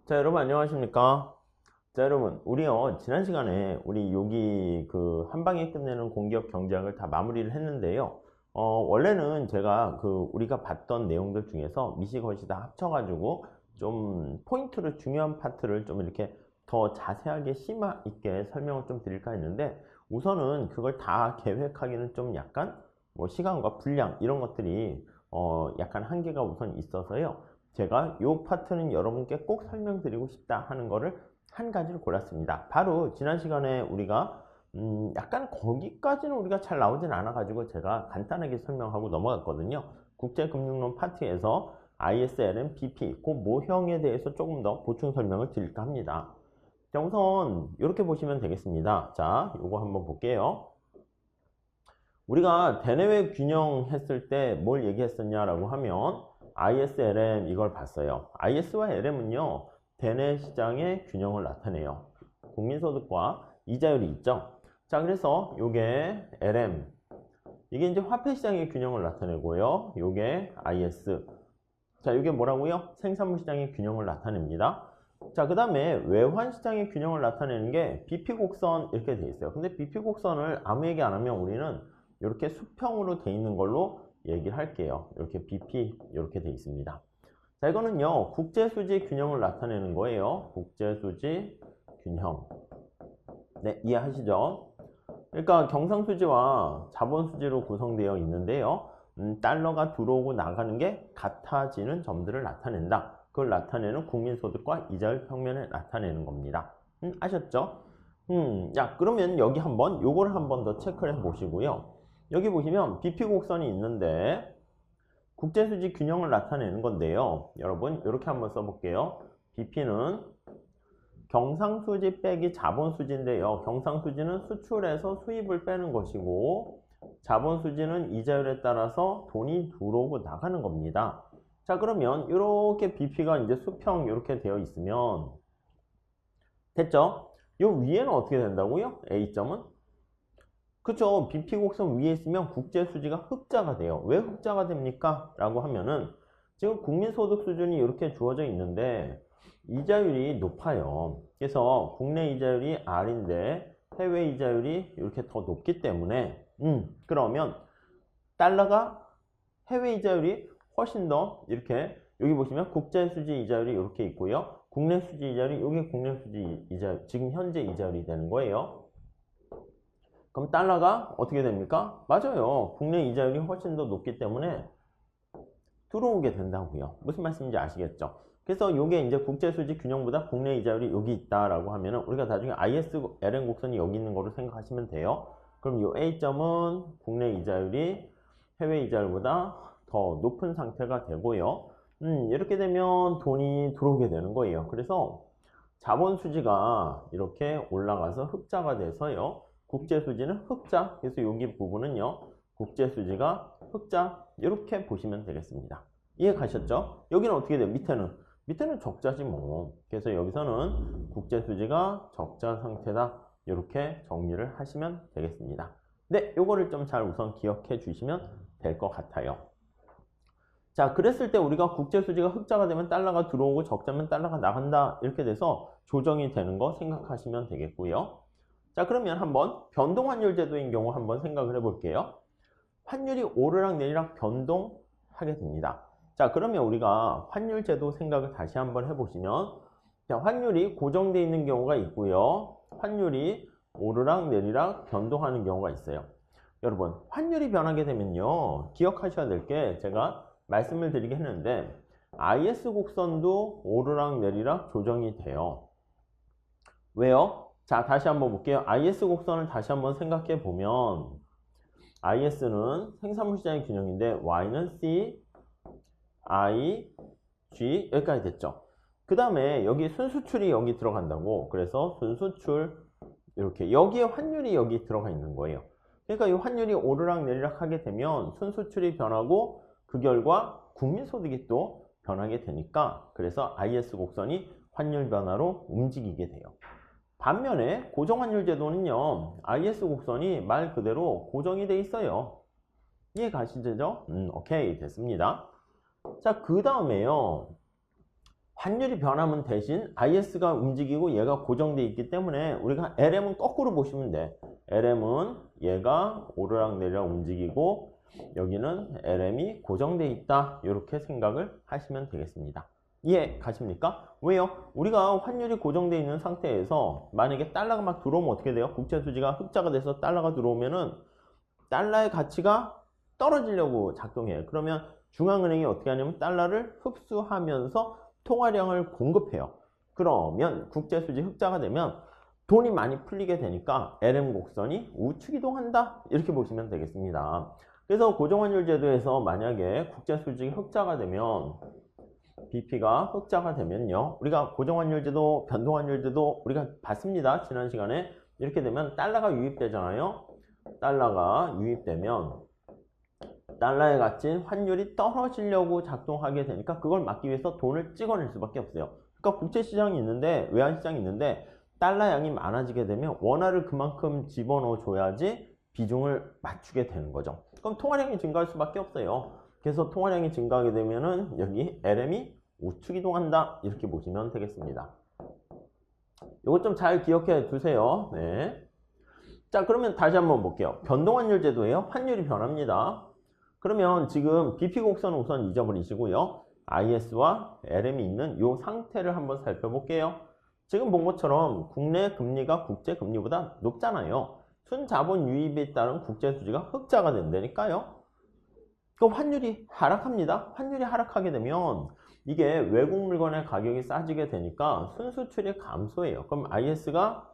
자, 여러분 안녕하십니까? 자, 여러분, 우리요, 지난 시간에 우리 여기 그 한 방에 끝내는 공기업 경제학을 다 마무리를 했는데요. 원래는 제가 그 우리가 봤던 내용들 중에서 미시것이 다 합쳐가지고 좀 포인트를, 중요한 파트를 좀 이렇게 더 자세하게 심화 있게 설명을 좀 드릴까 했는데, 우선은 그걸 다 계획하기는 좀 약간 뭐 시간과 분량 이런 것들이 약간 한계가 우선 있어서요. 제가 이 파트는 여러분께 꼭 설명드리고 싶다 하는 거를 한 가지를 골랐습니다. 바로 지난 시간에 우리가 약간 거기까지는 우리가 잘 나오진 않아 가지고 제가 간단하게 설명하고 넘어갔거든요. 국제금융론 파트에서 ISLM, BP 그 모형에 대해서 조금 더 보충 설명을 드릴까 합니다. 자, 우선 이렇게 보시면 되겠습니다. 자, 요거 한번 볼게요. 우리가 대내외 균형 했을 때 뭘 얘기했었냐라고 하면 ISLM 이걸 봤어요. IS와 LM은요, 대내 시장의 균형을 나타내요. 국민소득과 이자율이 있죠. 자, 그래서 요게 LM, 이게 이제 화폐 시장의 균형을 나타내고요. 요게 IS. 자, 요게 뭐라고요? 생산물 시장의 균형을 나타냅니다. 자, 그 다음에 외환 시장의 균형을 나타내는 게 BP 곡선 이렇게 돼 있어요. 근데 BP 곡선을 아무 얘기 안 하면 우리는 이렇게 수평으로 돼 있는 걸로 얘기를 할게요. 이렇게 BP 이렇게 돼 있습니다. 자, 이거는요, 국제수지 균형을 나타내는 거예요. 국제수지 균형. 네, 이해하시죠? 그러니까 경상수지와 자본수지로 구성되어 있는데요. 달러가 들어오고 나가는 게 같아지는 점들을 나타낸다. 그걸 나타내는 국민소득과 이자율 평면을 나타내는 겁니다. 아셨죠? 야, 그러면 여기 한번 요거를 한번 더 체크를 해 보시고요. 여기 보시면 BP 곡선이 있는데 국제수지 균형을 나타내는 건데요. 여러분 이렇게 한번 써볼게요. BP는 경상수지 빼기 자본수지인데요. 경상수지는 수출해서 수입을 빼는 것이고 자본수지는 이자율에 따라서 돈이 들어오고 나가는 겁니다. 자, 그러면 이렇게 BP가 이제 수평 이렇게 되어 있으면 됐죠? 요 위에는 어떻게 된다고요? A점은? 그쵸. BP 곡선 위에 있으면 국제수지가 흑자가 돼요. 왜 흑자가 됩니까? 라고 하면은 지금 국민소득 수준이 이렇게 주어져 있는데 이자율이 높아요. 그래서 국내 이자율이 R인데 해외 이자율이 이렇게 더 높기 때문에 그러면 달러가 해외 이자율이 훨씬 더 이렇게 여기 보시면 국제 수지 이자율이 이렇게 있고요. 국내 수지 이자율이 여기 국내 수지 이자율 지금 현재 이자율이 되는 거예요. 그럼 달러가 어떻게 됩니까? 맞아요. 국내 이자율이 훨씬 더 높기 때문에 들어오게 된다고요. 무슨 말씀인지 아시겠죠? 그래서 요게 이제 국제수지 균형보다 국내 이자율이 여기 있다라고 하면은 우리가 나중에 ISLN 곡선이 여기 있는 거로 생각하시면 돼요. 그럼 요 A점은 국내 이자율이 해외 이자율보다 더 높은 상태가 되고요. 이렇게 되면 돈이 들어오게 되는 거예요. 그래서 자본 수지가 이렇게 올라가서 흑자가 돼서요. 국제 수지는 흑자. 그래서 여기 부분은요. 국제 수지가 흑자. 이렇게 보시면 되겠습니다. 이해 가셨죠? 여기는 어떻게 돼요? 밑에는 적자지 뭐. 그래서 여기서는 국제 수지가 적자 상태다. 이렇게 정리를 하시면 되겠습니다. 네, 요거를 좀 잘 우선 기억해 주시면 될 것 같아요. 자, 그랬을 때 우리가 국제수지가 흑자가 되면 달러가 들어오고 적자면 달러가 나간다. 이렇게 돼서 조정이 되는 거 생각하시면 되겠고요. 자, 그러면 한번 변동환율 제도인 경우 한번 생각을 해볼게요. 환율이 오르락 내리락 변동하게 됩니다. 자, 그러면 우리가 환율 제도 생각을 다시 한번 해보시면 자, 환율이 고정되어 있는 경우가 있고요. 환율이 오르락 내리락 변동하는 경우가 있어요. 여러분, 환율이 변하게 되면요. 기억하셔야 될 게 제가 말씀을 드리긴 했는데 IS 곡선도 오르락 내리락 조정이 돼요. 왜요? 자, 다시 한번 볼게요. IS 곡선을 다시 한번 생각해 보면 IS는 생산물 시장의 균형인데 Y는 C, I, G 여기까지 됐죠. 그 다음에 여기 순수출이 여기 들어간다고 그래서 순수출 이렇게 여기에 환율이 여기 들어가 있는 거예요. 그러니까 이 환율이 오르락 내리락 하게 되면 순수출이 변하고 그 결과 국민소득이 또 변하게 되니까 그래서 IS 곡선이 환율 변화로 움직이게 돼요. 반면에 고정환율 제도는요. IS 곡선이 말 그대로 고정이 돼 있어요. 이해 가시죠? 오케이 됐습니다. 자, 그 다음에요. 환율이 변하면 대신 IS가 움직이고 얘가 고정돼 있기 때문에 우리가 LM은 거꾸로 보시면 돼. LM은 얘가 오르락내리락 움직이고 여기는 LM이 고정돼 있다. 이렇게 생각을 하시면 되겠습니다. 이해 가십니까? 왜요? 우리가 환율이 고정돼 있는 상태에서 만약에 달러가 막 들어오면 어떻게 돼요? 국채 수지가 흑자가 돼서 달러가 들어오면은 달러의 가치가 떨어지려고 작동해요. 그러면 중앙은행이 어떻게 하냐면 달러를 흡수하면서 통화량을 공급해요. 그러면 국채 수지 흑자가 되면 돈이 많이 풀리게 되니까 LM 곡선이 우측 이동한다. 이렇게 보시면 되겠습니다. 그래서 고정환율 제도에서 만약에 국채 수지 흑자가 되면 BP가 흑자가 되면요. 우리가 고정환율 제도, 변동환율 제도 우리가 봤습니다. 지난 시간에. 이렇게 되면 달러가 유입되잖아요. 달러가 유입되면 달러의 가치인 환율이 떨어지려고 작동하게 되니까 그걸 막기 위해서 돈을 찍어낼 수밖에 없어요. 그러니까 국제시장이 있는데, 외환시장이 있는데 달러 양이 많아지게 되면 원화를 그만큼 집어넣어 줘야지 비중을 맞추게 되는 거죠. 그럼 통화량이 증가할 수밖에 없어요. 그래서 통화량이 증가하게 되면은 여기 LM이 우측 이동한다. 이렇게 보시면 되겠습니다. 이것 좀 잘 기억해 두세요. 네. 자, 그러면 다시 한번 볼게요. 변동환율 제도예요. 환율이 변합니다. 그러면 지금 BP 곡선은 우선 잊어버리시고요. IS와 LM이 있는 이 상태를 한번 살펴볼게요. 지금 본 것처럼 국내 금리가 국제 금리보다 높잖아요. 순자본 유입에 따른 국제 수지가 흑자가 된다니까요. 그럼 환율이 하락합니다. 환율이 하락하게 되면 이게 외국 물건의 가격이 싸지게 되니까 순수출이 감소해요. 그럼 IS가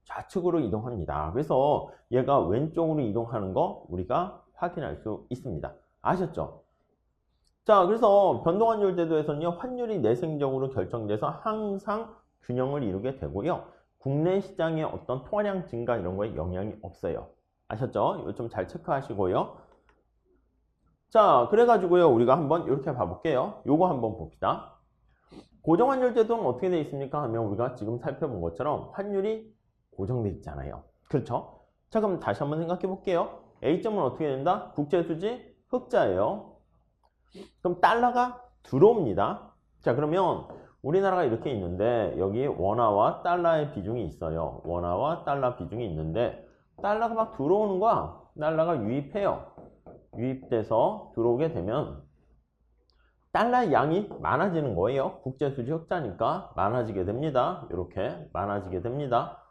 좌측으로 이동합니다. 그래서 얘가 왼쪽으로 이동하는 거 우리가 확인할 수 있습니다. 아셨죠? 자, 그래서 변동환율 제도에서는요, 환율이 내생적으로 결정돼서 항상 균형을 이루게 되고요. 국내 시장의 어떤 통화량 증가 이런 거에 영향이 없어요. 아셨죠? 이거 좀 잘 체크하시고요. 자, 그래가지고요, 우리가 한번 이렇게 봐볼게요. 요거 한번 봅시다. 고정환율 제도는 어떻게 되어 있습니까? 하면 우리가 지금 살펴본 것처럼 환율이 고정돼 있잖아요. 그렇죠? 자, 그럼 다시 한번 생각해 볼게요. A점은 어떻게 된다? 국제수지 흑자예요. 그럼 달러가 들어옵니다. 자, 그러면 우리나라가 이렇게 있는데 여기 원화와 달러의 비중이 있어요. 원화와 달러 비중이 있는데 달러가 막 들어오는 거야. 달러가 유입해요. 유입돼서 들어오게 되면 달러의 양이 많아지는 거예요. 국제수지 흑자니까 많아지게 됩니다. 이렇게 많아지게 됩니다.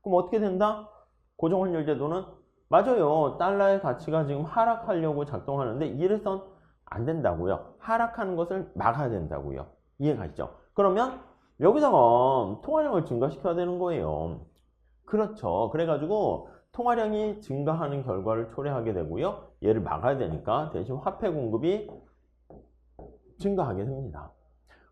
그럼 어떻게 된다? 고정환율 제도는 맞아요. 달러의 가치가 지금 하락하려고 작동하는데 이래선 안 된다고요. 하락하는 것을 막아야 된다고요. 이해가 있죠? 그러면 여기다가 통화량을 증가시켜야 되는 거예요. 그렇죠. 그래가지고 통화량이 증가하는 결과를 초래하게 되고요. 얘를 막아야 되니까 대신 화폐 공급이 증가하게 됩니다.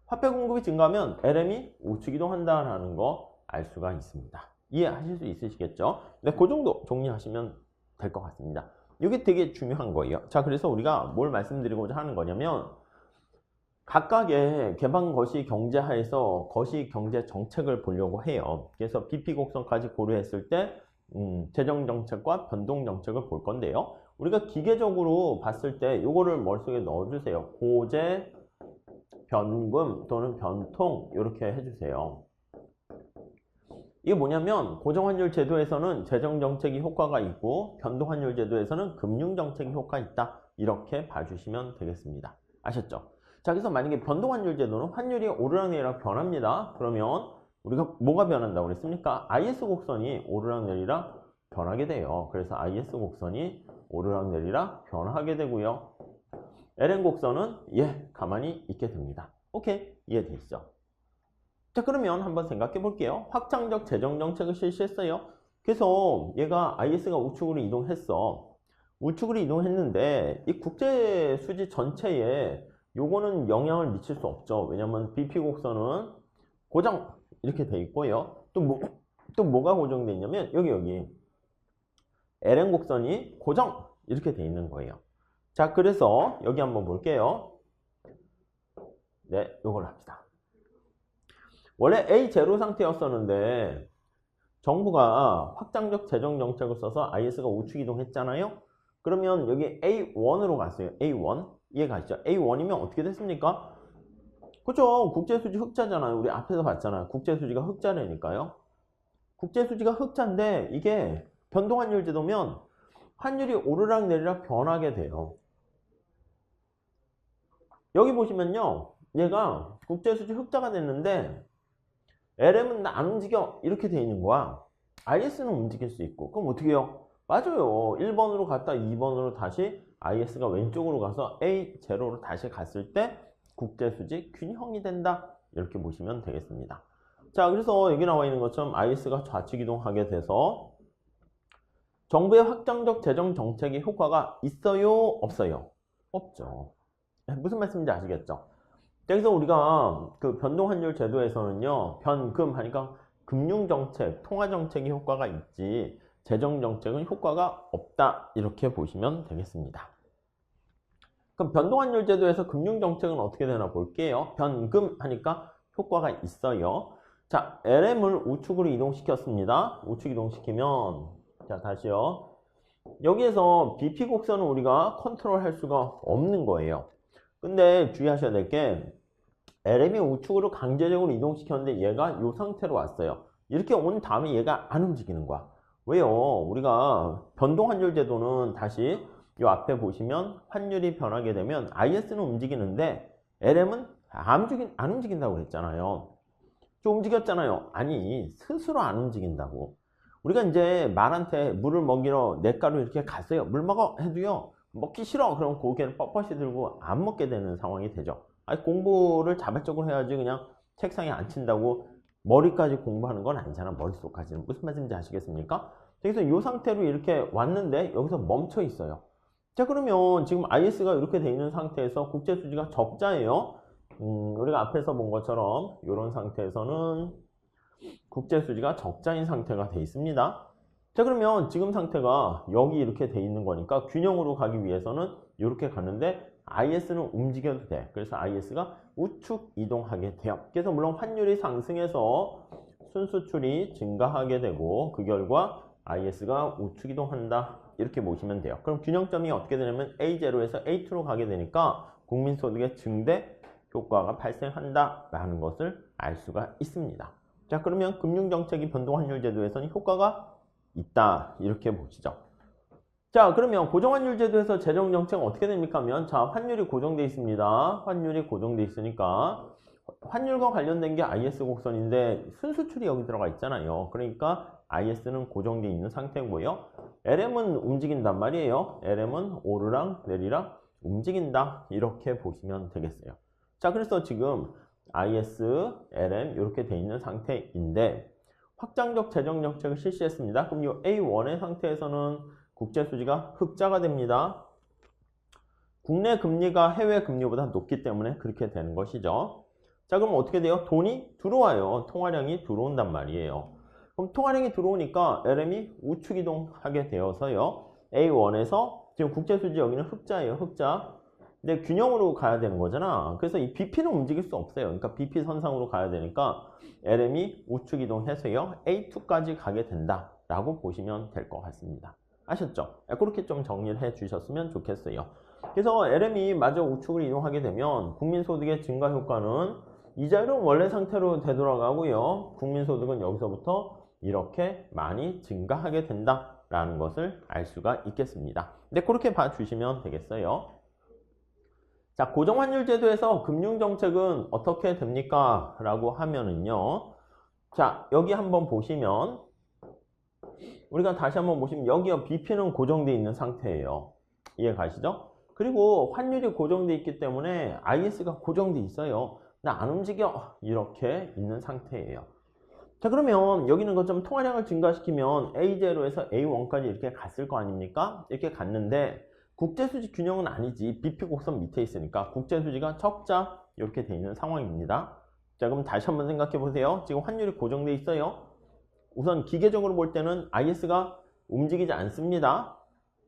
화폐 공급이 증가하면 LM이 우측 이동한다라는 거 알 수가 있습니다. 이해하실 수 있으시겠죠? 네, 그 정도 정리하시면 될 것 같습니다. 이게 되게 중요한 거예요. 자, 그래서 우리가 뭘 말씀드리고자 하는 거냐면 각각의 개방 거시 경제하에서 거시 경제 정책을 보려고 해요. 그래서 BP 곡선까지 고려했을 때 재정 정책과 변동 정책을 볼 건데요. 우리가 기계적으로 봤을 때 이거를 머릿속에 넣어주세요. 고재, 변금 또는 변통 이렇게 해주세요. 이게 뭐냐면 고정환율 제도에서는 재정정책이 효과가 있고 변동환율 제도에서는 금융정책이 효과가 있다. 이렇게 봐주시면 되겠습니다. 아셨죠? 자, 그래서 만약에 변동환율 제도는 환율이 오르락내리락 변합니다. 그러면 우리가 뭐가 변한다고 그랬습니까? IS 곡선이 오르락내리락 변하게 돼요. 그래서 IS 곡선이 오르락내리락 변하게 되고요. LN 곡선은 가만히 있게 됩니다. 오케이, 이해되시죠? 자, 그러면 한번 생각해 볼게요. 확장적 재정 정책을 실시했어요. 그래서 얘가 IS가 우측으로 이동했어. 우측으로 이동했는데 이 국제 수지 전체에 요거는 영향을 미칠 수 없죠. 왜냐면 BP 곡선은 고정 이렇게 돼 있고요. 또 뭐가 고정돼 있냐면 여기 LN 곡선이 고정 이렇게 돼 있는 거예요. 자, 그래서 여기 한번 볼게요. 네, 요걸 합시다. 원래 A0 상태였었는데 정부가 확장적 재정 정책을 써서 IS가 우측 이동했잖아요. 그러면 여기 A1으로 갔어요. A1. 이해가시죠? A1이면 어떻게 됐습니까? 그죠? 국제수지 흑자잖아요. 우리 앞에서 봤잖아요. 국제수지가 흑자라니까요. 국제수지가 흑자인데 이게 변동환율 제도면 환율이 오르락 내리락 변하게 돼요. 여기 보시면요. 얘가 국제수지 흑자가 됐는데 LM은 안 움직여 이렇게 돼 있는 거야. IS는 움직일 수 있고 그럼 어떻게 해요? 맞아요. 1번으로 갔다 2번으로 다시 IS가 왼쪽으로 가서 A0로 다시 갔을 때 국제수지 균형이 된다. 이렇게 보시면 되겠습니다. 자, 그래서 여기 나와 있는 것처럼 IS가 좌측 이동하게 돼서 정부의 확장적 재정 정책의 효과가 있어요? 없어요? 없죠. 무슨 말씀인지 아시겠죠? 여기서 우리가 그 변동환율 제도에서는요, 변금 하니까 금융정책, 통화정책이 효과가 있지, 재정정책은 효과가 없다. 이렇게 보시면 되겠습니다. 그럼 변동환율 제도에서 금융정책은 어떻게 되나 볼게요. 변금 하니까 효과가 있어요. 자, LM을 우측으로 이동시켰습니다. 우측 이동시키면, 자, 다시요. 여기에서 BP 곡선은 우리가 컨트롤 할 수가 없는 거예요. 근데 주의하셔야 될 게 LM이 우측으로 강제적으로 이동시켰는데 얘가 이 상태로 왔어요. 이렇게 온 다음에 얘가 안 움직이는 거야. 왜요? 우리가 변동환율 제도는 다시 이 앞에 보시면 환율이 변하게 되면 IS는 움직이는데 LM은 안 움직인다고 그랬잖아요. 좀 움직였잖아요. 아니, 스스로 안 움직인다고. 우리가 이제 말한테 물을 먹이러 냇가로 이렇게 갔어요. 물 먹어 해도요. 먹기 싫어. 그럼 고개를 뻣뻣이 들고 안 먹게 되는 상황이 되죠. 아니, 공부를 자발적으로 해야지 그냥 책상에 앉힌다고 머리까지 공부하는 건 아니잖아. 머릿속까지는. 무슨 말인지 아시겠습니까? 그래서 이 상태로 이렇게 왔는데 여기서 멈춰 있어요. 자, 그러면 지금 IS가 이렇게 돼 있는 상태에서 국제수지가 적자예요. 우리가 앞에서 본 것처럼 이런 상태에서는 국제수지가 적자인 상태가 돼 있습니다. 자, 그러면 지금 상태가 여기 이렇게 돼 있는 거니까 균형으로 가기 위해서는 이렇게 가는데 IS는 움직여도 돼. 그래서 IS가 우측 이동하게 돼요. 그래서 물론 환율이 상승해서 순수출이 증가하게 되고 그 결과 IS가 우측 이동한다. 이렇게 보시면 돼요. 그럼 균형점이 어떻게 되냐면 A0에서 A2로 가게 되니까 국민소득의 증대 효과가 발생한다. 라는 것을 알 수가 있습니다. 자, 그러면 금융정책이 변동환율 제도에서는 효과가 있다. 이렇게 보시죠. 자, 그러면 고정환율 제도에서 재정정책은 어떻게 됩니까 하면 자, 환율이 고정돼 있습니다. 환율이 고정돼 있으니까 환율과 관련된 게 IS 곡선인데 순수출이 여기 들어가 있잖아요. 그러니까 IS는 고정돼 있는 상태고요. LM은 움직인단 말이에요. LM은 오르락 내리락 움직인다. 이렇게 보시면 되겠어요. 자, 그래서 지금 IS, LM 이렇게 돼 있는 상태인데 확장적 재정 정책을 실시했습니다. 그럼 이 A1의 상태에서는 국제수지가 흑자가 됩니다. 국내 금리가 해외 금리보다 높기 때문에 그렇게 되는 것이죠. 자, 그럼 어떻게 돼요? 돈이 들어와요. 통화량이 들어온단 말이에요. 그럼 통화량이 들어오니까 LM이 우측 이동하게 되어서요. A1에서 지금 국제수지 여기는 흑자예요. 흑자. 근데 균형으로 가야 되는 거잖아. 그래서 이 BP는 움직일 수 없어요. 그러니까 BP 선상으로 가야 되니까 LM이 우측 이동해서요. A2까지 가게 된다라고 보시면 될 것 같습니다. 아셨죠? 그렇게 좀 정리를 해 주셨으면 좋겠어요. 그래서 LM이 마저 우측으로 이동하게 되면 국민소득의 증가 효과는 이자율은 원래 상태로 되돌아가고요. 국민소득은 여기서부터 이렇게 많이 증가하게 된다라는 것을 알 수가 있겠습니다. 근데 그렇게 봐주시면 되겠어요. 자, 고정환율 제도에서 금융정책은 어떻게 됩니까? 라고 하면은요. 자, 여기 한번 보시면 우리가 다시 한번 보시면 여기요. BP는 고정되어 있는 상태예요. 이해 가시죠? 그리고 환율이 고정되어 있기 때문에 IS가 고정되어 있어요. 나 안 움직여. 이렇게 있는 상태예요. 자, 그러면 여기는 것좀 통화량을 증가시키면 A0에서 A1까지 이렇게 갔을 거 아닙니까? 이렇게 갔는데 국제수지 균형은 아니지. BP 곡선 밑에 있으니까 국제수지가 적자 이렇게 돼 있는 상황입니다. 자, 그럼 다시 한번 생각해 보세요. 지금 환율이 고정돼 있어요. 우선 기계적으로 볼 때는 IS가 움직이지 않습니다.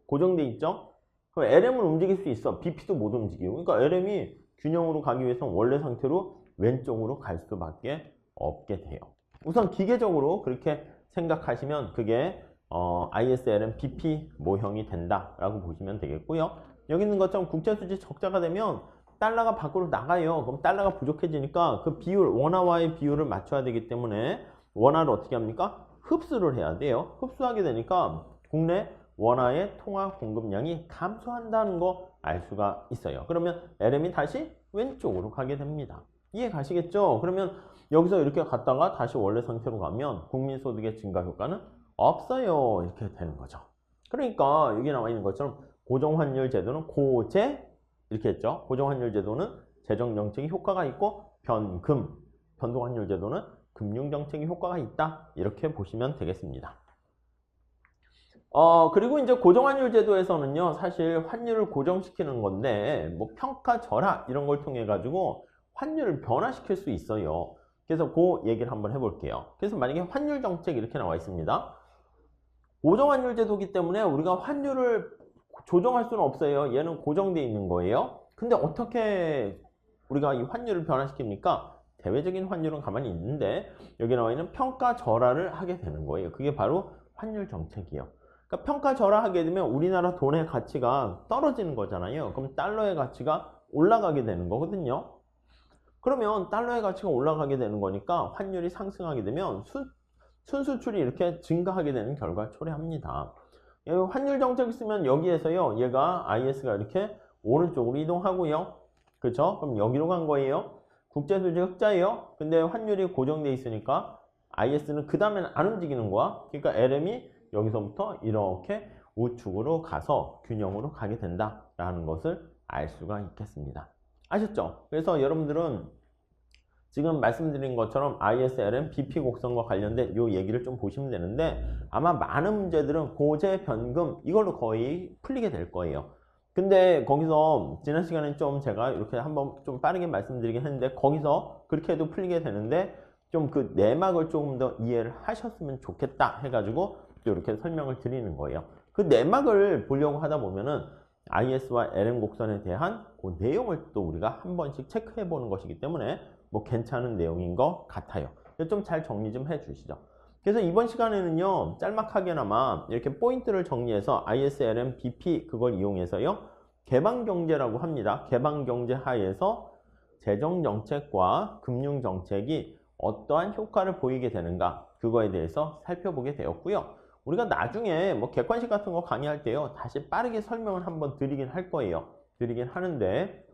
고정돼 있죠. 그럼 LM은 움직일 수 있어. BP도 못 움직이고. 그러니까 LM이 균형으로 가기 위해서는 원래 상태로 왼쪽으로 갈 수밖에 없게 돼요. 우선 기계적으로 그렇게 생각하시면 그게 ISLM BP 모형이 된다라고 보시면 되겠고요. 여기 있는 것처럼 국제수지 적자가 되면 달러가 밖으로 나가요. 그럼 달러가 부족해지니까 그 비율, 원화와의 비율을 맞춰야 되기 때문에 원화를 어떻게 합니까? 흡수를 해야 돼요. 흡수하게 되니까 국내 원화의 통화 공급량이 감소한다는 거 알 수가 있어요. 그러면 LM이 다시 왼쪽으로 가게 됩니다. 이해 가시겠죠? 그러면 여기서 이렇게 갔다가 다시 원래 상태로 가면 국민소득의 증가 효과는 없어요. 이렇게 되는 거죠. 그러니까 여기 나와 있는 것처럼 고정환율 제도는 고재 이렇게 했죠. 고정환율 제도는 재정정책이 효과가 있고 변동환율 제도는 금융정책이 효과가 있다. 이렇게 보시면 되겠습니다. 그리고 이제 고정환율 제도에서는요, 사실 환율을 고정시키는 건데, 뭐 평가절하 이런 걸 통해 가지고 환율을 변화시킬 수 있어요. 그래서 그 얘기를 한번 해볼게요. 그래서 만약에 환율 정책 이렇게 나와 있습니다. 고정환율 제도이기 때문에 우리가 환율을 조정할 수는 없어요. 얘는 고정되어 있는 거예요. 근데 어떻게 우리가 이 환율을 변화시킵니까? 대외적인 환율은 가만히 있는데 여기 나와 있는 평가절하를 하게 되는 거예요. 그게 바로 환율 정책이에요. 그러니까 평가절하하게 되면 우리나라 돈의 가치가 떨어지는 거잖아요. 그럼 달러의 가치가 올라가게 되는 거거든요. 그러면 달러의 가치가 올라가게 되는 거니까 환율이 상승하게 되면 순수출이 이렇게 증가하게 되는 결과를 초래합니다. 환율 정책이 있으면 여기에서요, 얘가 IS가 이렇게 오른쪽으로 이동하고요. 그렇죠? 그럼 여기로 간 거예요. 국제수지 흑자예요. 근데 환율이 고정돼 있으니까 IS는 그 다음에는 안 움직이는 거야. 그러니까 LM이 여기서부터 이렇게 우측으로 가서 균형으로 가게 된다라는 것을 알 수가 있겠습니다. 아셨죠? 그래서 여러분들은 지금 말씀드린 것처럼 ISLM, BP 곡선과 관련된 이 얘기를 좀 보시면 되는데 아마 많은 문제들은 고재 변금 이걸로 거의 풀리게 될 거예요. 근데 거기서 지난 시간에 좀 제가 이렇게 한번 좀 빠르게 말씀드리긴 했는데 거기서 그렇게 해도 풀리게 되는데 좀 그 내막을 조금 더 이해를 하셨으면 좋겠다 해가지고 또 이렇게 설명을 드리는 거예요. 그 내막을 보려고 하다 보면은 IS와 LM 곡선에 대한 그 내용을 또 우리가 한 번씩 체크해 보는 것이기 때문에 뭐 괜찮은 내용인 것 같아요. 좀 잘 정리 좀 해 주시죠. 그래서 이번 시간에는요, 짤막하게나마 이렇게 포인트를 정리해서 ISLM, BP 그걸 이용해서요, 개방경제라고 합니다. 개방경제 하에서 재정정책과 금융정책이 어떠한 효과를 보이게 되는가, 그거에 대해서 살펴보게 되었고요. 우리가 나중에 뭐 객관식 같은 거 강의할 때요, 다시 빠르게 설명을 한번 드리긴 할 거예요. 드리긴 하는데,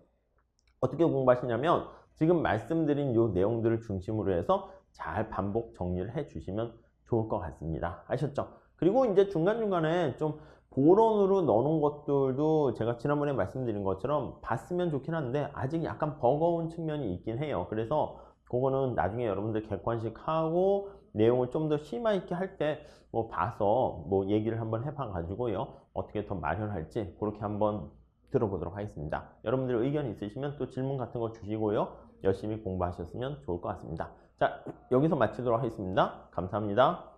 어떻게 공부하시냐면, 지금 말씀드린 요 내용들을 중심으로 해서 잘 반복 정리를 해 주시면 좋을 것 같습니다. 아셨죠? 그리고 이제 중간중간에 좀 보론으로 넣어놓은 것들도 제가 지난번에 말씀드린 것처럼 봤으면 좋긴 한데 아직 약간 버거운 측면이 있긴 해요. 그래서 그거는 나중에 여러분들 객관식하고 내용을 좀 더 심화 있게 할 때 뭐 봐서 뭐 얘기를 한번 해봐 가지고요. 어떻게 더 마련할지 그렇게 한번 들어보도록 하겠습니다. 여러분들 의견 있으시면 또 질문 같은 거 주시고요. 열심히 공부하셨으면 좋을 것 같습니다. 자, 여기서 마치도록 하겠습니다. 감사합니다.